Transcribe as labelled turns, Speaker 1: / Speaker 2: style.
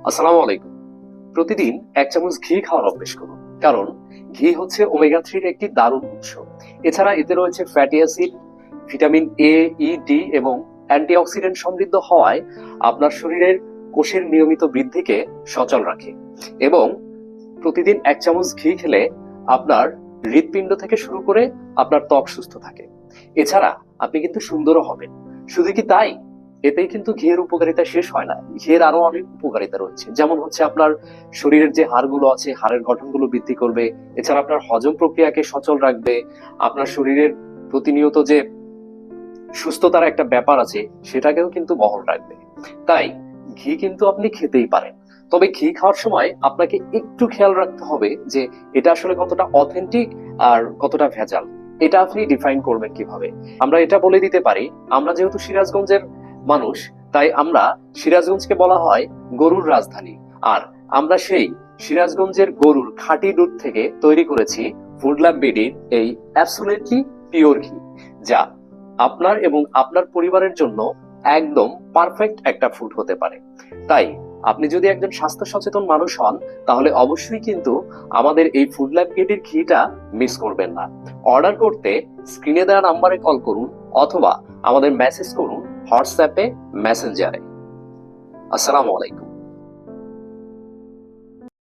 Speaker 1: আসসালামু আলাইকুম। প্রতিদিন 1 চামচ ঘি খাওয়ার অভ্যেস করুন, কারণ ঘি হচ্ছে ওমেগা 3 একটি দারুণ উৎস। এছাড়া এতে রয়েছে fatty acid, vitamin A, E, D এবং অ্যান্টিঅক্সিডেন্ট সমৃদ্ধ হওয়ায় আপনার শরীরের কোষের নিয়মিত বৃদ্ধিকে সচল রাখে। এবং প্রতিদিন 1 চামচ ঘি খেলে আপনার হৃৎপিণ্ড থেকে শুরু করে আপনার ত্বক সুস্থ থাকে। এছাড়া আপনি কিন্তু সুন্দরও হবেন। শুধু কি তাই, এতেই কিন্তু ঘিয়ের উপকারিতা শেষ হয় না। ঘিয়ের আরো অনেক উপকারিতা রয়েছে, যেমন হচ্ছে আপনার শরীরের যে হাড়গুলো আছে হাড়ের গঠনগুলো বৃদ্ধি করবে। এছাড়া আপনার হজম প্রক্রিয়াকে সচল রাখবে। আপনার শরীরের প্রতিনিয়ত যে সুস্থতার একটা ব্যাপার আছে সেটাকেও কিন্তু বহাল রাখবে। তাই ঘি কিন্তু আপনি খেতেই পারেন, তবে ঘি খাওয়ার সময় আপনাকে একটু খেয়াল রাখতে হবে যে এটা আসলে কতটা অথেন্টিক আর কতটা ভেজাল। এটা আপনি ডিফাইন করবেন কিভাবে? আমরা এটা বলে দিতে পারি, আমরা যেহেতু সিরাজগঞ্জের মানুষ, তাই আমরা সিরাজগঞ্জকে বলা হয় গরুর রাজধানী। আর আমরা সেই সিরাজগঞ্জের গরুর খাঁটি দুধ থেকে তৈরি করেছি ফুড ল্যাব বিডির এই অ্যাবসলিউটলি পিওর ঘি, যা আপনার এবং আপনার পরিবারের জন্য একদম পারফেক্ট একটা ফুড হতে পারে। তাই আপনি যদি একজন স্বাস্থ্য সচেতন মানুষ হন, তাহলে অবশ্যই কিন্তু আমাদের এই ফুড ল্যাব গেটের ঘিটা মিস করবেন না। অর্ডার করতে স্ক্রিনে দেওয়া নাম্বারে কল করুন অথবা আমাদের মেসেজ করুন হোয়াটসঅ্যাপে, মেসেঞ্জারে। আসসালামু আলাইকুম।